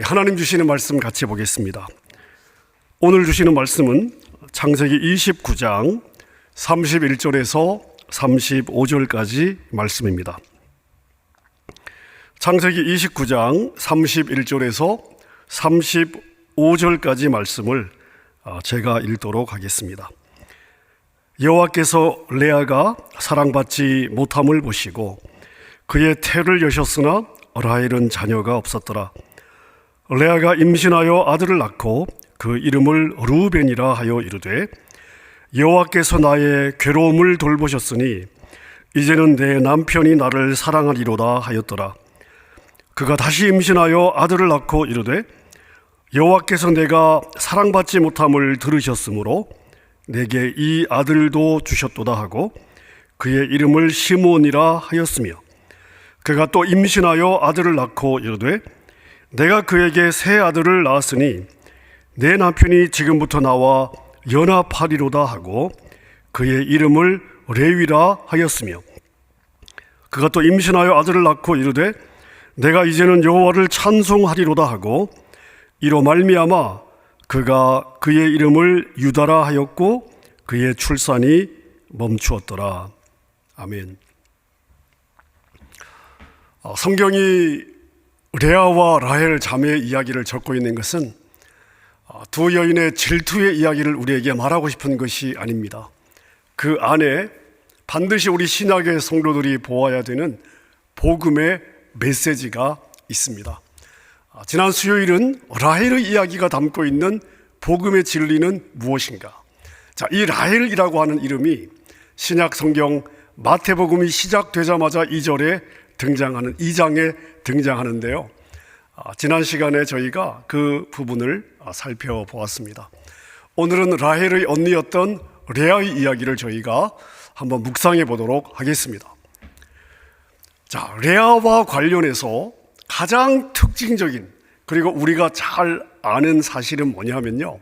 하나님 주시는 말씀 같이 보겠습니다. 오늘 주시는 말씀은 창세기 29장 31절에서 35절까지 말씀입니다. 창세기 29장 31절에서 35절까지 말씀을 제가 읽도록 하겠습니다. 여호와께서 레아가 사랑받지 못함을 보시고 그의 태를 여셨으나 라헬은 자녀가 없었더라. 레아가 임신하여 아들을 낳고 그 이름을 르우벤이라 하여 이르되 여호와께서 나의 괴로움을 돌보셨으니 이제는 내 남편이 나를 사랑하리로다 하였더라. 그가 다시 임신하여 아들을 낳고 이르되 여호와께서 내가 사랑받지 못함을 들으셨으므로 내게 이 아들도 주셨도다 하고 그의 이름을 시므온이라 하였으며 그가 또 임신하여 아들을 낳고 이르되 내가 그에게 새 아들을 낳았으니 내 남편이 지금부터 나와 연합하리로다 하고 그의 이름을 레위라 하였으며 그가 또 임신하여 아들을 낳고 이르되 내가 이제는 여호와를 찬송하리로다 하고 이로 말미암아 그가 그의 이름을 유다라 하였고 그의 출산이 멈추었더라. 아멘. 성경이 레아와 라헬 자매의 이야기를 적고 있는 것은 두 여인의 질투의 이야기를 우리에게 말하고 싶은 것이 아닙니다. 그 안에 반드시 우리 신약의 성도들이 보아야 되는 복음의 메시지가 있습니다. 지난 수요일은 라헬의 이야기가 담고 있는 복음의 진리는 무엇인가? 이 라헬이라고 하는 이름이 신약 성경 마태복음이 시작되자마자 2장에 등장하는데요. 지난 시간에 저희가 그 부분을 살펴보았습니다. 오늘은 라헬의 언니였던 레아의 이야기를 저희가 한번 묵상해 보도록 하겠습니다. 레아와 관련해서 가장 특징적인 그리고 우리가 잘 아는 사실은 뭐냐면요,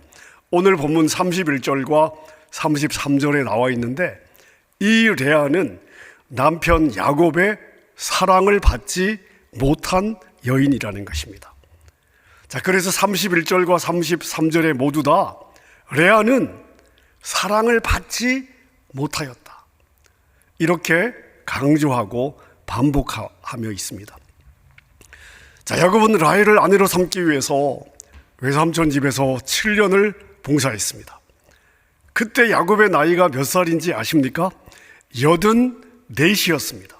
오늘 본문 31절과 33절에 나와 있는데 이 레아는 남편 야곱의 사랑을 받지 못한 여인이라는 것입니다. 그래서 31절과 33절에 모두 다 레아는 사랑을 받지 못하였다, 이렇게 강조하고 반복하며 있습니다. 야곱은 라헬을 아내로 삼기 위해서 외삼촌 집에서 7년을 봉사했습니다. 그때 야곱의 나이가 몇 살인지 아십니까? 84이었습니다.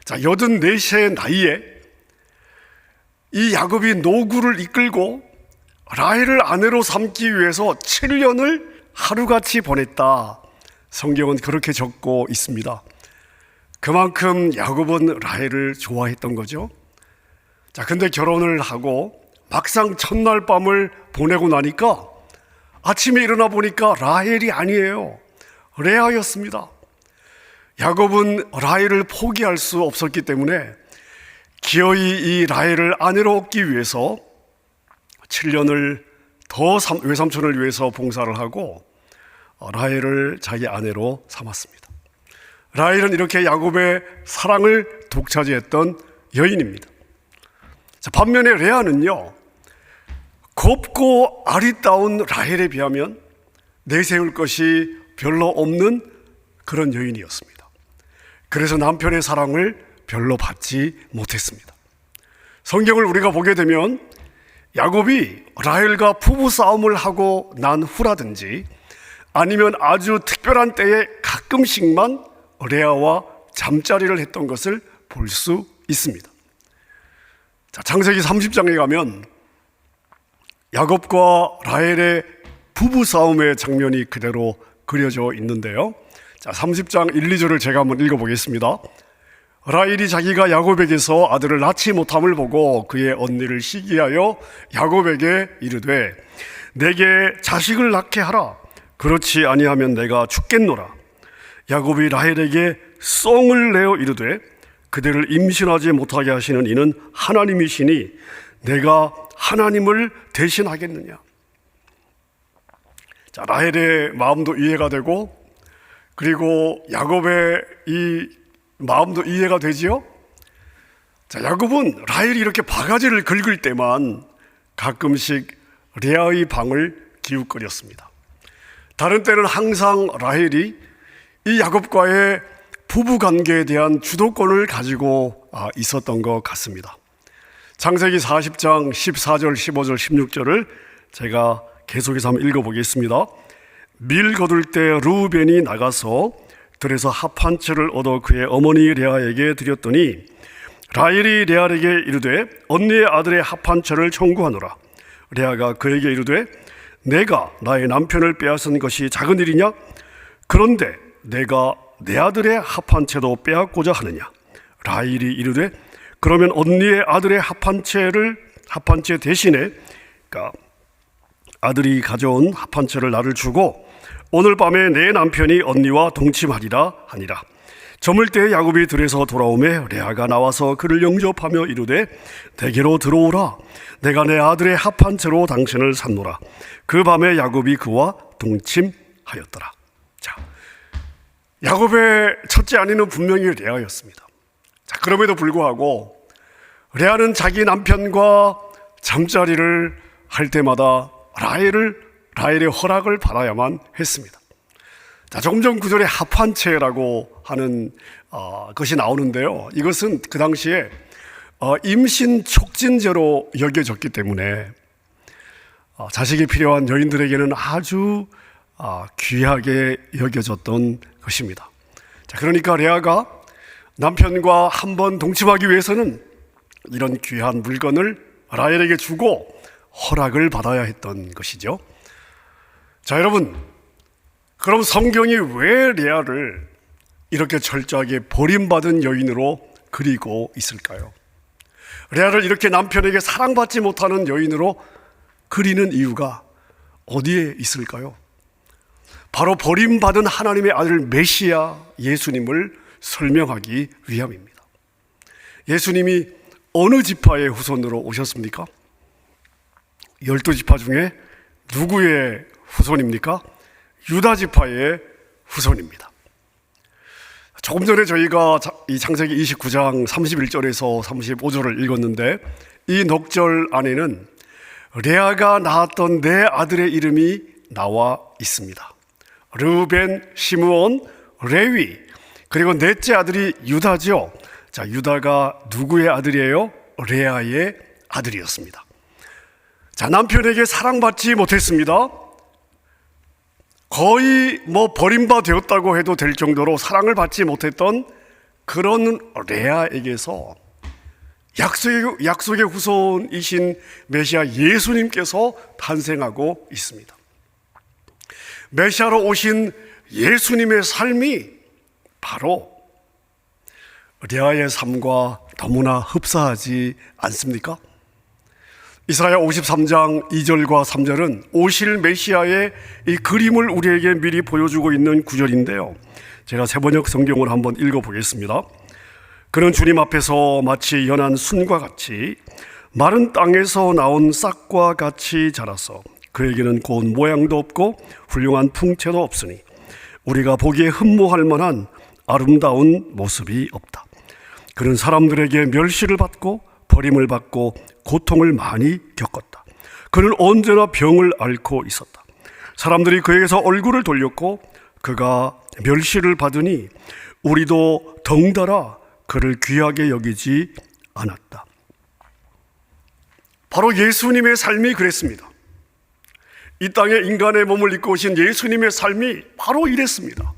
84의 나이에 이 야곱이 노구를 이끌고 라헬을 아내로 삼기 위해서 7년을 하루같이 보냈다. 성경은 그렇게 적고 있습니다. 그만큼 야곱은 라헬을 좋아했던 거죠. 근데 결혼을 하고 막상 첫날 밤을 보내고 나니까 아침에 일어나 보니까 라헬이 아니에요. 레아였습니다. 야곱은 라헬을 포기할 수 없었기 때문에 기어이 이 라헬을 아내로 얻기 위해서 7년을 더 외삼촌을 위해서 봉사를 하고 라헬을 자기 아내로 삼았습니다. 라헬은 이렇게 야곱의 사랑을 독차지했던 여인입니다. 반면에 레아는요, 곱고 아리따운 라헬에 비하면 내세울 것이 별로 없는 그런 여인이었습니다. 그래서 남편의 사랑을 별로 받지 못했습니다. 성경을 우리가 보게 되면 야곱이 라헬과 부부 싸움을 하고 난 후라든지 아니면 아주 특별한 때에 가끔씩만 레아와 잠자리를 했던 것을 볼 수 있습니다. 창세기 30장에 가면 야곱과 라헬의 부부 싸움의 장면이 그대로 그려져 있는데요. 30장 1, 2절을 제가 한번 읽어보겠습니다. 라헬이 자기가 야곱에게서 아들을 낳지 못함을 보고 그의 언니를 시기하여 야곱에게 이르되 내게 자식을 낳게 하라. 그렇지 아니하면 내가 죽겠노라. 야곱이 라헬에게 썽을 내어 이르되 그대를 임신하지 못하게 하시는 이는 하나님이시니 내가 하나님을 대신하겠느냐. 라헬의 마음도 이해가 되고 그리고 야곱의 이 마음도 이해가 되지요. 야곱은 라헬이 이렇게 바가지를 긁을 때만 가끔씩 레아의 방을 기웃거렸습니다. 다른 때는 항상 라헬이 이 야곱과의 부부관계에 대한 주도권을 가지고 있었던 것 같습니다. 창세기 40장 14절, 15절, 16절을 제가 계속해서 한번 읽어보겠습니다. 밀 거둘 때 르우벤이 나가서 들에서 합 한 채를 얻어 그의 어머니 레아에게 드렸더니 라헬이 레아에게 이르되 언니의 아들의 합 한 채를 청구하노라. 레아가 그에게 이르되 내가 나의 남편을 빼앗은 것이 작은 일이냐? 그런데 내가 내 아들의 합 한 채도 빼앗고자 하느냐? 라헬이 이르되 그러면 언니의 아들의 합 한 채 대신에, 그러니까 아들이 가져온 합 한 채를 나를 주고 오늘 밤에 내 남편이 언니와 동침하리라 하니라. 저물 때 야곱이 들에서 돌아오매 레아가 나와서 그를 영접하며 이르되 내게로 들어오라. 내가 내 아들의 합 한 채로 당신을 샀노라. 그 밤에 야곱이 그와 동침하였더라. 자, 야곱의 첫째 아내는 분명히 레아였습니다. 자, 그럼에도 불구하고 레아는 자기 남편과 잠자리를 할 때마다 라헬의 허락을 받아야만 했습니다. 자, 조금 전 구절에 합 한 채라고 하는 것이 나오는데요. 이것은 그 당시에 임신 촉진제로 여겨졌기 때문에 자식이 필요한 여인들에게는 아주 귀하게 여겨졌던 것입니다. 자, 그러니까 레아가 남편과 한번 동침하기 위해서는 이런 귀한 물건을 라헬에게 주고 허락을 받아야 했던 것이죠. 자, 여러분, 그럼 성경이 왜 레아를 이렇게 철저하게 버림받은 여인으로 그리고 있을까요? 레아를 이렇게 남편에게 사랑받지 못하는 여인으로 그리는 이유가 어디에 있을까요? 바로 버림받은 하나님의 아들 메시아 예수님을 설명하기 위함입니다. 예수님이 어느 지파의 후손으로 오셨습니까? 12지파 중에 누구의 후손입니까? 유다 지파의 후손입니다. 조금 전에 저희가 이 창세기 29장 31절에서 35절을 읽었는데 이 넉절 안에는 레아가 낳았던 네 아들의 이름이 나와 있습니다. 르우벤, 시므온, 레위, 그리고 넷째 아들이 유다죠. 자, 유다가 누구의 아들이에요? 레아의 아들이었습니다. 자, 남편에게 사랑받지 못했습니다. 거의 버림받았다고 해도 될 정도로 사랑을 받지 못했던 그런 레아에게서 약속의 후손이신 메시아 예수님께서 탄생하고 있습니다. 메시아로 오신 예수님의 삶이 바로 레아의 삶과 너무나 흡사하지 않습니까? 이사야 53장 2절과 3절은 오실 메시아의 이 그림을 우리에게 미리 보여주고 있는 구절인데요. 제가 새번역 성경을 한번 읽어보겠습니다. 그는 주님 앞에서 마치 연한 순과 같이 마른 땅에서 나온 싹과 같이 자라서 그에게는 고운 모양도 없고 훌륭한 풍채도 없으니 우리가 보기에 흠모할 만한 아름다운 모습이 없다. 그는 사람들에게 멸시를 받고 버림을 받고 고통을 많이 겪었다. 그는 언제나 병을 앓고 있었다. 사람들이 그에게서 얼굴을 돌렸고 그가 멸시를 받으니 우리도 덩달아 그를 귀하게 여기지 않았다. 바로 예수님의 삶이 그랬습니다. 이 땅에 인간의 몸을 입고 오신 예수님의 삶이 바로 이랬습니다.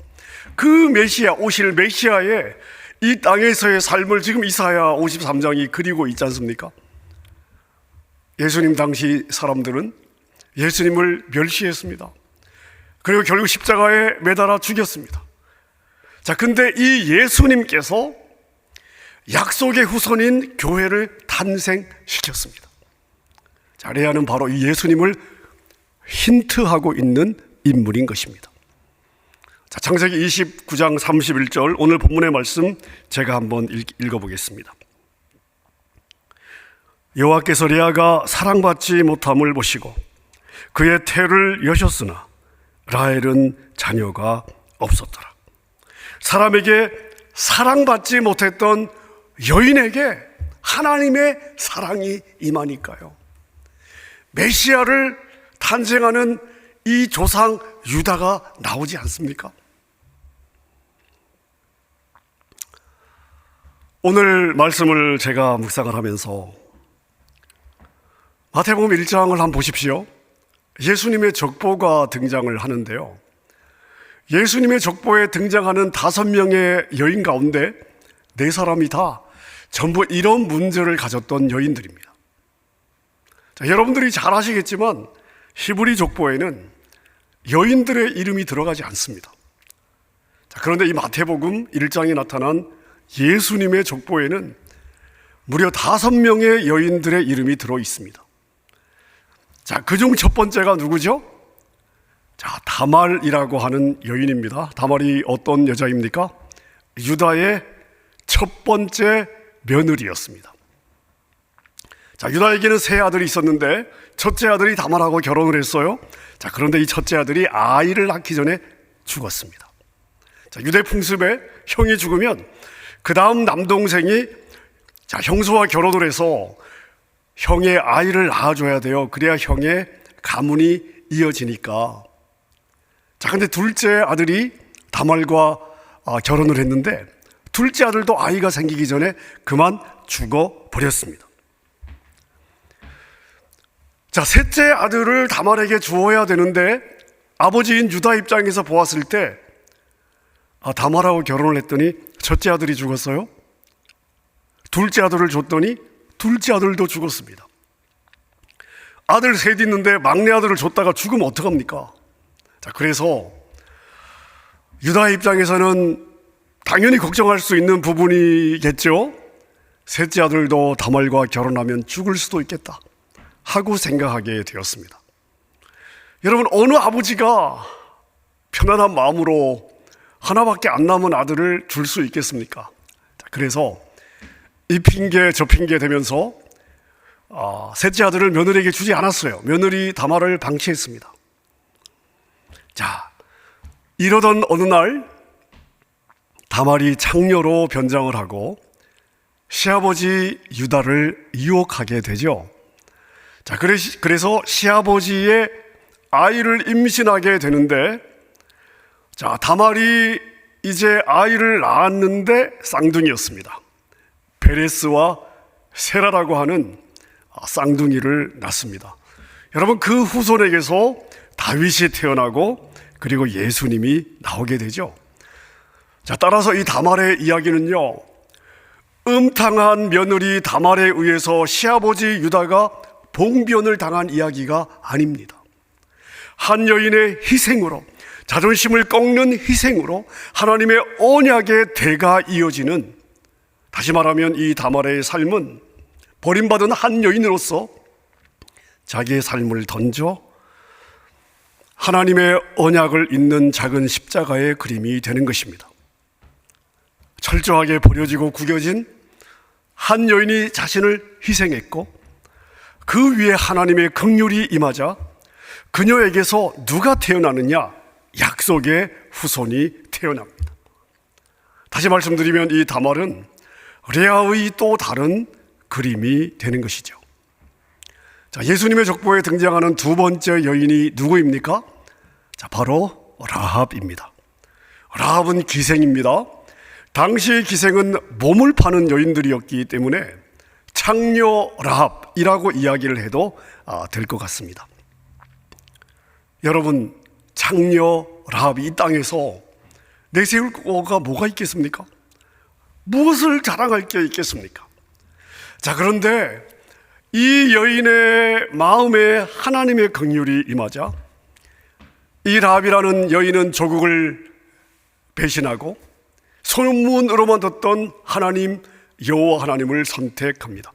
그 메시아, 오실 메시아의 이 땅에서의 삶을 지금 이사야 53장이 그리고 있지 않습니까? 예수님 당시 사람들은 예수님을 멸시했습니다. 그리고 결국 십자가에 매달아 죽였습니다. 자, 근데 이 예수님께서 약속의 후손인 교회를 탄생시켰습니다. 자, 레아는 바로 이 예수님을 힌트하고 있는 인물인 것입니다. 자, 창세기 29장 31절 오늘 본문의 말씀 제가 한번 읽어보겠습니다. 여호와께서 레아가 사랑받지 못함을 보시고 그의 태를 여셨으나 라헬은 자녀가 없었더라. 사람에게 사랑받지 못했던 여인에게 하나님의 사랑이 임하니까요. 메시아를 탄생하는 이 조상 유다가 나오지 않습니까? 오늘 말씀을 제가 묵상을 하면서 마태복음 1장을 한번 보십시오. 예수님의 족보가 등장을 하는데요, 예수님의 족보에 등장하는 5명의 여인 가운데 4사람이 다 전부 이런 문제를 가졌던 여인들입니다. 자, 여러분들이 잘 아시겠지만 히브리 족보에는 여인들의 이름이 들어가지 않습니다. 자, 그런데 이 마태복음 1장에 나타난 예수님의 족보에는 무려 5명의 여인들의 이름이 들어 있습니다. 자, 그중 첫 번째가 누구죠? 자, 다말이라고 하는 여인입니다. 다말이 어떤 여자입니까? 유다의 첫 번째 며느리였습니다. 자, 유다에게는 3 아들이 있었는데 첫째 아들이 다말하고 결혼을 했어요. 자, 그런데 이 첫째 아들이 아이를 낳기 전에 죽었습니다. 자, 유대 풍습에 형이 죽으면 그 다음 남동생이 형수와 결혼을 해서 형의 아이를 낳아줘야 돼요. 그래야 형의 가문이 이어지니까. 자, 근데 둘째 아들이 다말과 결혼을 했는데 둘째 아들도 아이가 생기기 전에 그만 죽어버렸습니다. 자, 셋째 아들을 다말에게 주어야 되는데 아버지인 유다 입장에서 보았을 때 다말하고 결혼을 했더니 첫째 아들이 죽었어요. 둘째 아들을 줬더니 둘째 아들도 죽었습니다. 아들 셋 있는데 막내 아들을 줬다가 죽으면 어떡합니까? 자, 그래서 유다의 입장에서는 당연히 걱정할 수 있는 부분이겠죠. 셋째 아들도 다말과 결혼하면 죽을 수도 있겠다 하고 생각하게 되었습니다. 여러분, 어느 아버지가 편안한 마음으로 하나밖에 안 남은 아들을 줄 수 있겠습니까? 자, 그래서 이 핑계 저 핑계 대면서 셋째 아들을 며느리에게 주지 않았어요. 며느리 다말을 방치했습니다. 자, 이러던 어느 날 다말이 창녀로 변장을 하고 시아버지 유다를 유혹하게 되죠. 자, 그래서 시아버지의 아이를 임신하게 되는데, 자, 다말이 이제 아이를 낳았는데 쌍둥이였습니다. 베레스와 세라라고 하는 쌍둥이를 낳습니다. 여러분, 그 후손에게서 다윗이 태어나고 그리고 예수님이 나오게 되죠. 자, 따라서 이 다말의 이야기는요, 음탕한 며느리 다말에 의해서 시아버지 유다가 봉변을 당한 이야기가 아닙니다. 한 여인의 희생으로, 자존심을 꺾는 희생으로 하나님의 언약의 대가 이어지는, 다시 말하면 이 다말의 삶은 버림받은 한 여인으로서 자기의 삶을 던져 하나님의 언약을 잇는 작은 십자가의 그림이 되는 것입니다. 철저하게 버려지고 구겨진 한 여인이 자신을 희생했고 그 위에 하나님의 긍휼이 임하자 그녀에게서 누가 태어나느냐? 약속의 후손이 태어납니다. 다시 말씀드리면 이 다말은 레아의 또 다른 그림이 되는 것이죠. 자, 예수님의 족보에 등장하는 두 번째 여인이 누구입니까? 자, 바로 라합입니다. 라합은 기생입니다. 당시의 기생은 몸을 파는 여인들이었기 때문에 창녀 라합이라고 이야기를 해도 될 것 같습니다. 여러분, 창녀 라합이 이 땅에서 내세울 거가 뭐가 있겠습니까? 무엇을 자랑할 게 있겠습니까? 자, 그런데 이 여인의 마음에 하나님의 긍휼이 임하자 이 라합이라는 여인은 조국을 배신하고 소문으로만 듣던 하나님, 여호와 하나님을 선택합니다.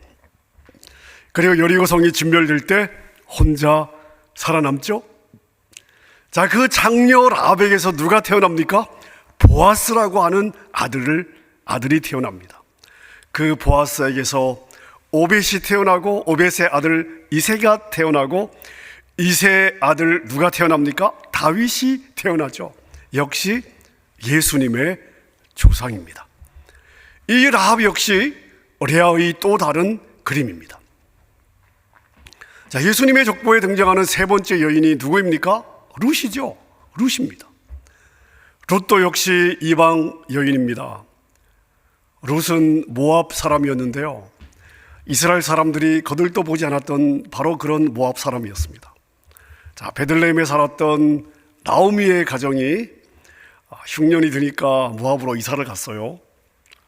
그리고 여리고성이 진멸될 때 혼자 살아남죠. 자, 그 장녀 라합에게서 누가 태어납니까? 보아스라고 하는 아들이 태어납니다. 그 보아스에게서 오벳이 태어나고 오벳의 아들 이새가 태어나고 이새의 아들 누가 태어납니까? 다윗이 태어나죠. 역시 예수님의 조상입니다. 이 라합 역시 레아의 또 다른 그림입니다. 자, 예수님의 족보에 등장하는 세 번째 여인이 누구입니까? 룻이죠. 룻입니다. 룻도 역시 이방 여인입니다. 룻은 모압 사람이었는데요, 이스라엘 사람들이 거들떠 보지 않았던 바로 그런 모압 사람이었습니다. 자, 베들레헴에 살았던 나오미의 가정이 흉년이 드니까 모압으로 이사를 갔어요.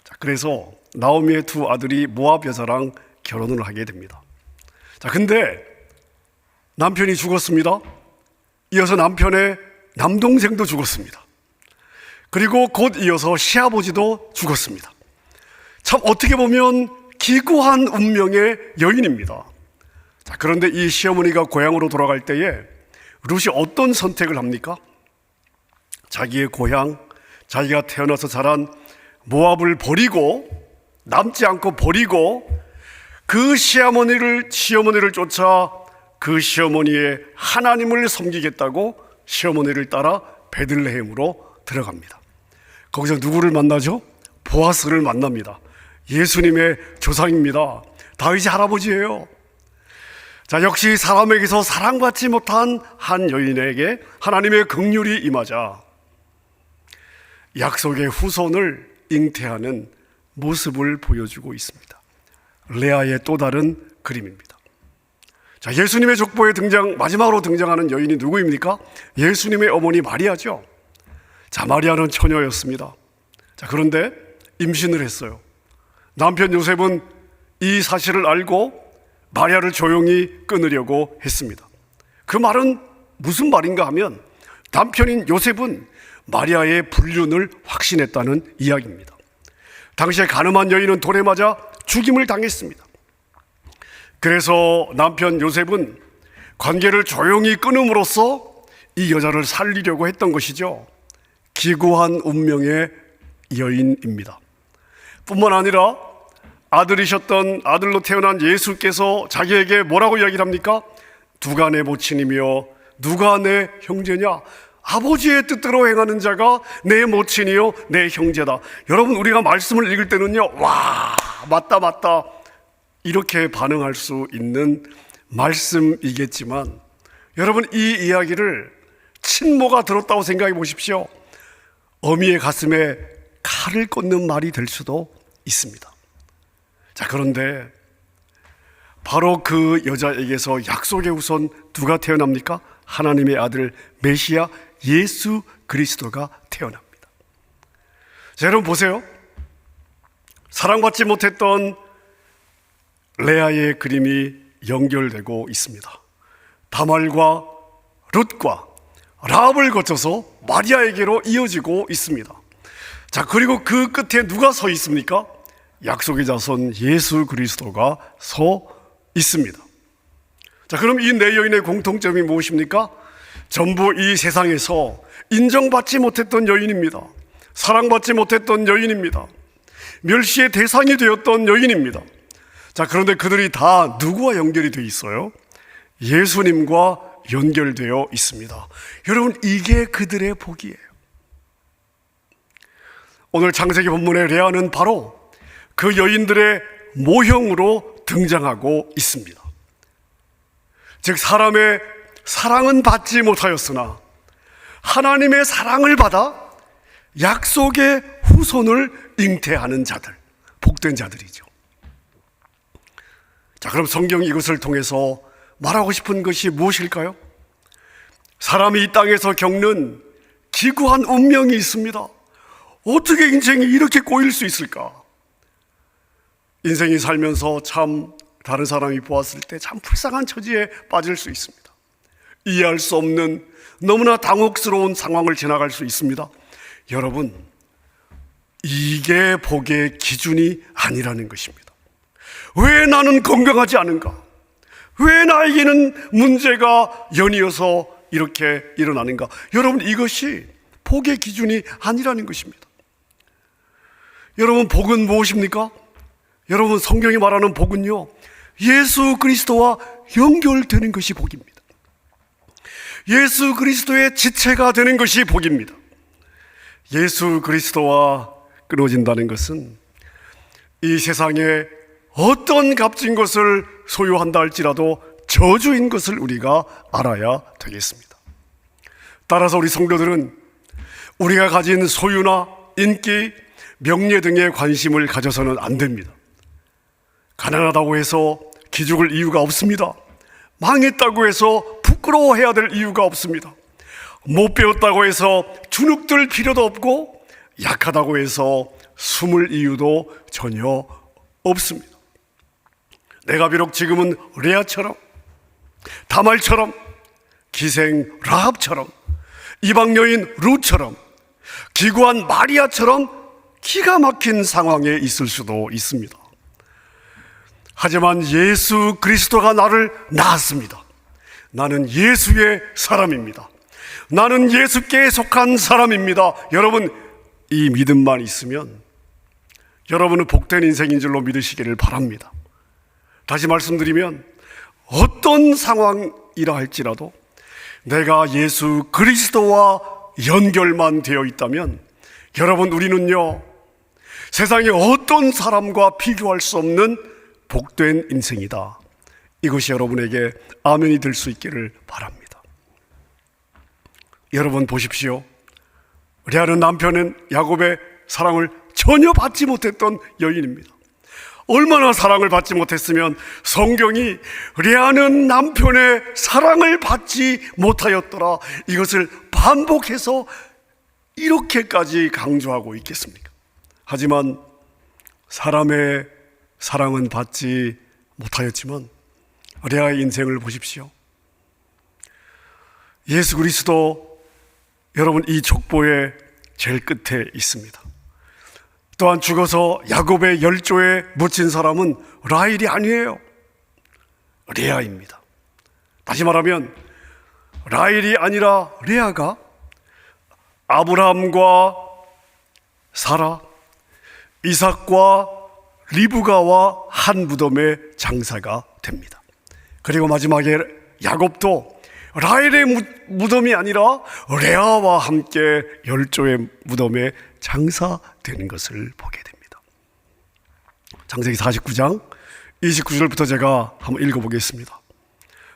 자, 그래서 나오미의 두 아들이 모압 여자랑 결혼을 하게 됩니다. 자, 근데 남편이 죽었습니다. 이어서 남편의 남동생도 죽었습니다. 그리고 곧 이어서 시아버지도 죽었습니다. 참 어떻게 보면 기구한 운명의 여인입니다. 자, 그런데 이 시어머니가 고향으로 돌아갈 때에 룻이 어떤 선택을 합니까? 자기의 고향, 자기가 태어나서 자란 모압을 버리고, 남지 않고 버리고 그 시어머니를 쫓아 그 시어머니의 하나님을 섬기겠다고 시어머니를 따라 베들레헴으로 들어갑니다. 거기서 누구를 만나죠? 보아스를 만납니다. 예수님의 조상입니다. 다윗의 할아버지예요. 자, 역시 사람에게서 사랑받지 못한 한 여인에게 하나님의 긍휼이 임하자 약속의 후손을 잉태하는 모습을 보여주고 있습니다. 레아의 또 다른 그림입니다. 자, 예수님의 족보에 마지막으로 등장하는 여인이 누구입니까? 예수님의 어머니 마리아죠. 자, 마리아는 처녀였습니다. 자, 그런데 임신을 했어요. 남편 요셉은 이 사실을 알고 마리아를 조용히 끊으려고 했습니다. 그 말은 무슨 말인가 하면 남편인 요셉은 마리아의 불륜을 확신했다는 이야기입니다. 당시에 가늠한 여인은 돌에 맞아 죽임을 당했습니다. 그래서 남편 요셉은 관계를 조용히 끊음으로써 이 여자를 살리려고 했던 것이죠. 기구한 운명의 여인입니다. 뿐만 아니라 아들로 태어난 예수께서 자기에게 뭐라고 이야기를 합니까? 누가 내 모친이며 누가 내 형제냐? 아버지의 뜻대로 행하는 자가 내 모친이요 내 형제다. 여러분, 우리가 말씀을 읽을 때는요, 와, 맞다 이렇게 반응할 수 있는 말씀이겠지만, 여러분, 이 이야기를 친모가 들었다고 생각해 보십시오. 어미의 가슴에 칼을 꽂는 말이 될 수도 있습니다. 자, 그런데 바로 그 여자에게서 약속의 후손 누가 태어납니까? 하나님의 아들 메시아 예수 그리스도가 태어납니다. 자, 여러분 보세요. 사랑받지 못했던 레아의 그림이 연결되고 있습니다. 다말과 룻과 라합을 거쳐서 마리아에게로 이어지고 있습니다. 자, 그리고 그 끝에 누가 서 있습니까? 약속의 자손 예수 그리스도가 서 있습니다. 자, 그럼 이 네 여인의 공통점이 무엇입니까? 전부 이 세상에서 인정받지 못했던 여인입니다. 사랑받지 못했던 여인입니다. 멸시의 대상이 되었던 여인입니다. 자, 그런데 그들이 다 누구와 연결이 되어 있어요? 예수님과 연결되어 있습니다. 여러분, 이게 그들의 복이에요. 오늘 창세기 본문의 레아는 바로 그 여인들의 모형으로 등장하고 있습니다. 즉, 사람의 사랑은 받지 못하였으나 하나님의 사랑을 받아 약속의 후손을 잉태하는 자들, 복된 자들이죠. 자, 그럼 성경이 이것을 통해서 말하고 싶은 것이 무엇일까요? 사람이 이 땅에서 겪는 기구한 운명이 있습니다. 어떻게 인생이 이렇게 꼬일 수 있을까? 인생이 살면서 참 다른 사람이 보았을 때 참 불쌍한 처지에 빠질 수 있습니다. 이해할 수 없는 너무나 당혹스러운 상황을 지나갈 수 있습니다. 여러분, 이게 복의 기준이 아니라는 것입니다. 왜 나는 건강하지 않은가? 왜 나에게는 문제가 연이어서 이렇게 일어나는가? 여러분, 이것이 복의 기준이 아니라는 것입니다. 여러분, 복은 무엇입니까? 여러분, 성경이 말하는 복은요, 예수 그리스도와 연결되는 것이 복입니다. 예수 그리스도의 지체가 되는 것이 복입니다. 예수 그리스도와 끊어진다는 것은 이 세상에 어떤 값진 것을 소유한다 할지라도 저주인 것을 우리가 알아야 되겠습니다. 따라서 우리 성도들은 우리가 가진 소유나 인기, 명예 등에 관심을 가져서는 안 됩니다. 가난하다고 해서 기죽을 이유가 없습니다. 망했다고 해서 부끄러워해야 될 이유가 없습니다. 못 배웠다고 해서 주눅들 필요도 없고, 약하다고 해서 숨을 이유도 전혀 없습니다. 내가 비록 지금은 레아처럼, 다말처럼, 기생 라합처럼, 이방 여인 룻처럼, 기구한 마리아처럼 기가 막힌 상황에 있을 수도 있습니다. 하지만 예수 그리스도가 나를 낳았습니다. 나는 예수의 사람입니다. 나는 예수께 속한 사람입니다. 여러분, 이 믿음만 있으면 여러분은 복된 인생인 줄로 믿으시기를 바랍니다. 다시 말씀드리면, 어떤 상황이라 할지라도 내가 예수 그리스도와 연결만 되어 있다면, 여러분, 우리는요, 세상의 어떤 사람과 비교할 수 없는 복된 인생이다. 이것이 여러분에게 아멘이 될 수 있기를 바랍니다. 여러분 보십시오. 레아는 남편은 야곱의 사랑을 전혀 받지 못했던 여인입니다. 얼마나 사랑을 받지 못했으면 성경이 레아는 남편의 사랑을 받지 못하였더라, 이것을 반복해서 이렇게까지 강조하고 있겠습니까? 하지만 사람의 사랑은 받지 못하였지만 레아의 인생을 보십시오. 예수 그리스도, 여러분, 이 족보의 제일 끝에 있습니다. 또한 죽어서 야곱의 열조에 묻힌 사람은 라헬이 아니에요. 레아입니다. 다시 말하면 라헬이 아니라 레아가 아브라함과 사라, 이삭과 리브가와 한 무덤의 장사가 됩니다. 그리고 마지막에 야곱도 라헬의 무덤이 아니라 레아와 함께 열조의 무덤에 장사되는 것을 보게 됩니다. 창세기 49장 29절부터 제가 한번 읽어보겠습니다.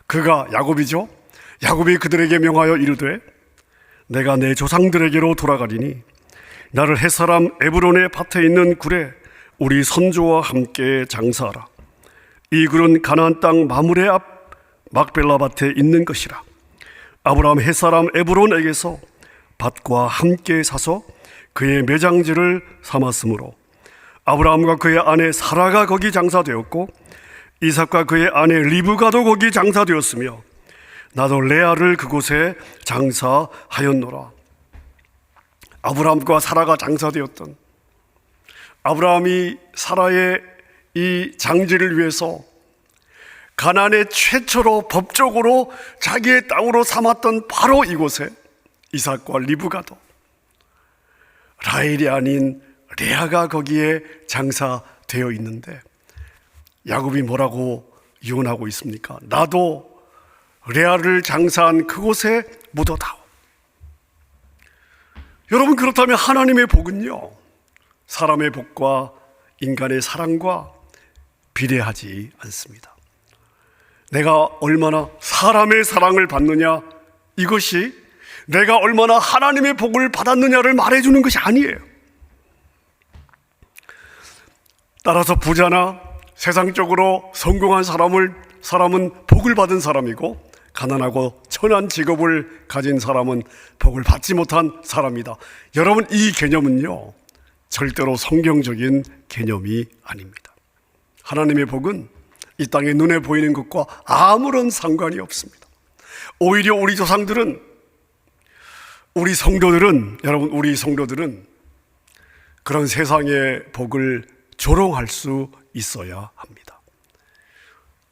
그가, 야곱이죠, 야곱이 그들에게 명하여 이르되 내가 내 조상들에게로 돌아가리니 나를 햇사람 에브론의 밭에 있는 굴에 우리 선조와 함께 장사하라. 이 굴은 가나안 땅 마므레 앞 막벨라 밭에 있는 것이라. 아브라함 햇사람 에브론에게서 밭과 함께 사서 그의 매장지를 삼았으므로 아브라함과 그의 아내 사라가 거기 장사되었고 이삭과 그의 아내 리브가도 거기 장사되었으며 나도 레아를 그곳에 장사하였노라. 아브라함과 사라가 장사되었던, 아브라함이 사라의 이 장지를 위해서 가나안의 최초로 법적으로 자기의 땅으로 삼았던 바로 이곳에 이삭과 리브가도, 라헬이 아닌 레아가 거기에 장사되어 있는데 야곱이 뭐라고 유언하고 있습니까? 나도 레아를 장사한 그곳에 묻어다오. 여러분, 그렇다면 하나님의 복은요, 사람의 복과 인간의 사랑과 비례하지 않습니다. 내가 얼마나 사람의 사랑을 받느냐, 이것이 내가 얼마나 하나님의 복을 받았느냐를 말해주는 것이 아니에요. 따라서 부자나 세상적으로 성공한 사람은 복을 받은 사람이고, 가난하고 천한 직업을 가진 사람은 복을 받지 못한 사람이다. 여러분, 이 개념은요, 절대로 성경적인 개념이 아닙니다. 하나님의 복은 이 땅에 눈에 보이는 것과 아무런 상관이 없습니다. 오히려 우리 조상들은, 우리 성도들은, 여러분, 우리 성도들은 그런 세상의 복을 조롱할 수 있어야 합니다.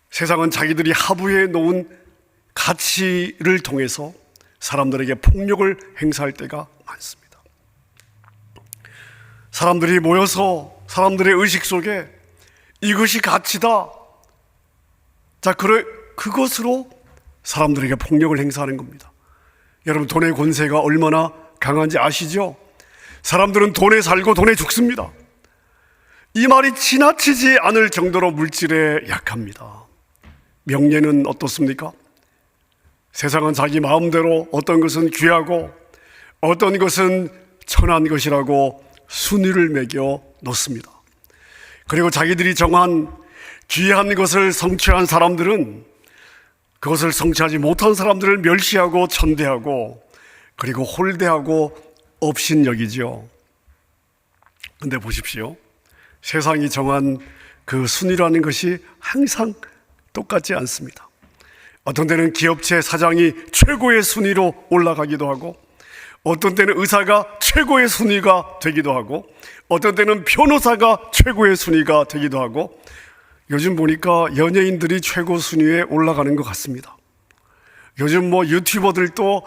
세상은 자기들이 하부해 놓은 가치를 통해서 사람들에게 폭력을 행사할 때가 많습니다. 사람들이 모여서 사람들의 의식 속에 이것이 가치다, 자, 그것으로 사람들에게 폭력을 행사하는 겁니다. 여러분, 돈의 권세가 얼마나 강한지 아시죠? 사람들은 돈에 살고 돈에 죽습니다. 이 말이 지나치지 않을 정도로 물질에 약합니다. 명예는 어떻습니까? 세상은 자기 마음대로 어떤 것은 귀하고 어떤 것은 천한 것이라고 순위를 매겨 놓습니다. 그리고 자기들이 정한 귀한 것을 성취한 사람들은 그것을 성취하지 못한 사람들을 멸시하고 천대하고 그리고 홀대하고 업신여기죠. 근데 보십시오. 세상이 정한 그 순위라는 것이 항상 똑같지 않습니다. 어떤 때는 기업체 사장이 최고의 순위로 올라가기도 하고 어떤 때는 의사가 최고의 순위가 되기도 하고 어떤 때는 변호사가 최고의 순위가 되기도 하고 요즘 보니까 연예인들이 최고 순위에 올라가는 것 같습니다. 요즘 유튜버들도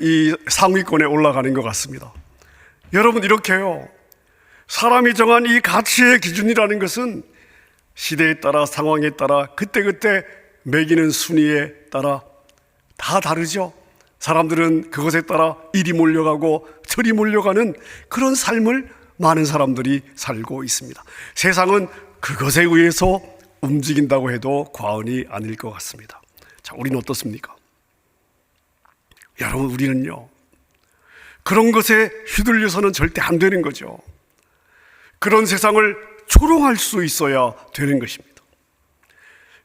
이 상위권에 올라가는 것 같습니다. 여러분, 이렇게요. 사람이 정한 이 가치의 기준이라는 것은 시대에 따라 상황에 따라 그때그때 매기는 순위에 따라 다 다르죠. 사람들은 그것에 따라 이리 몰려가고 저리 몰려가는 그런 삶을 많은 사람들이 살고 있습니다. 세상은 그것에 의해서 움직인다고 해도 과언이 아닐 것 같습니다. 자, 우리는 어떻습니까? 여러분, 우리는요, 그런 것에 휘둘려서는 절대 안 되는 거죠. 그런 세상을 조롱할 수 있어야 되는 것입니다.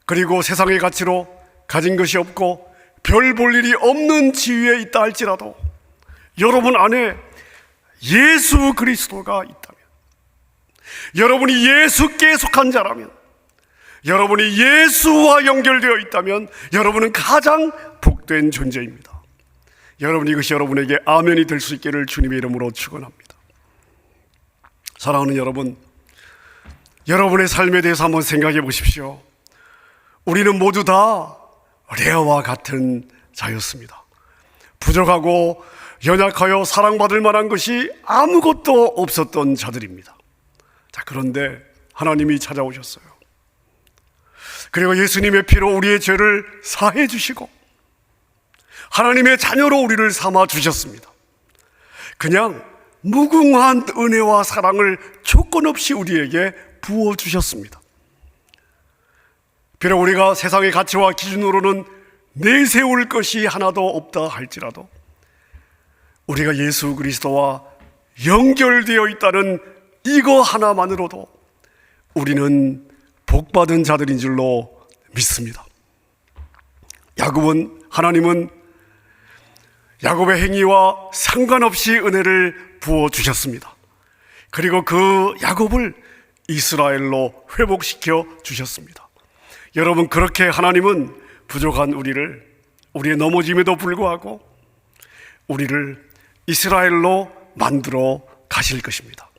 그리고 세상의 가치로 가진 것이 없고 별 볼 일이 없는 지위에 있다 할지라도 여러분 안에 예수 그리스도가 있다면, 여러분이 예수께 속한 자라면, 여러분이 예수와 연결되어 있다면 여러분은 가장 복된 존재입니다. 여러분, 이것이 여러분에게 아멘이 될 수 있기를 주님의 이름으로 축원합니다. 사랑하는 여러분, 여러분의 삶에 대해서 한번 생각해 보십시오. 우리는 모두 다 레아와 같은 자였습니다. 부족하고 연약하여 사랑받을 만한 것이 아무것도 없었던 자들입니다. 자, 그런데 하나님이 찾아오셨어요. 그리고 예수님의 피로 우리의 죄를 사해 주시고 하나님의 자녀로 우리를 삼아 주셨습니다. 그냥 무궁한 은혜와 사랑을 조건 없이 우리에게 부어 주셨습니다. 비록 우리가 세상의 가치와 기준으로는 내세울 것이 하나도 없다 할지라도 우리가 예수 그리스도와 연결되어 있다는 이거 하나만으로도 우리는 복받은 자들인 줄로 믿습니다. 하나님은 야곱의 행위와 상관없이 은혜를 부어주셨습니다. 그리고 그 야곱을 이스라엘로 회복시켜 주셨습니다. 여러분, 그렇게 하나님은 부족한 우리의 넘어짐에도 불구하고 우리를 이스라엘로 만들어 가실 것입니다.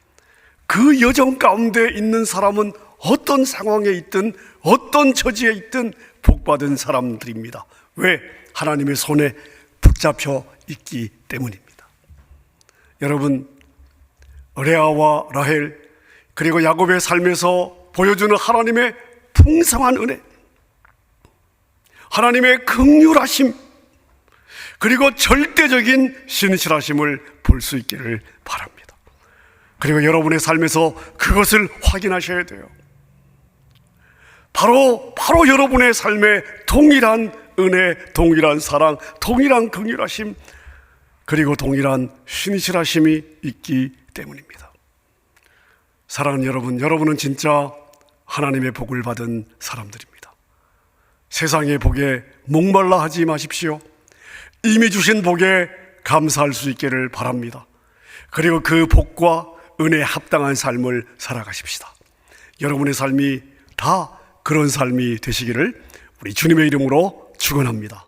그 여정 가운데 있는 사람은 어떤 상황에 있든 어떤 처지에 있든 복받은 사람들입니다. 왜? 하나님의 손에 붙잡혀 있기 때문입니다. 여러분, 레아와 라헬 그리고 야곱의 삶에서 보여주는 하나님의 풍성한 은혜, 하나님의 긍휼하심, 그리고 절대적인 신실하심을 볼 수 있기를 바랍니다. 그리고 여러분의 삶에서 그것을 확인하셔야 돼요. 바로 여러분의 삶에 동일한 은혜, 동일한 사랑, 동일한 긍휼하심, 그리고 동일한 신실하심이 있기 때문입니다. 사랑하는 여러분은 진짜 하나님의 복을 받은 사람들입니다. 세상의 복에 목말라 하지 마십시오. 이미 주신 복에 감사할 수 있기를 바랍니다. 그리고 그 복과 은혜에 합당한 삶을 살아가십시다. 여러분의 삶이 다 그런 삶이 되시기를 우리 주님의 이름으로 축원합니다.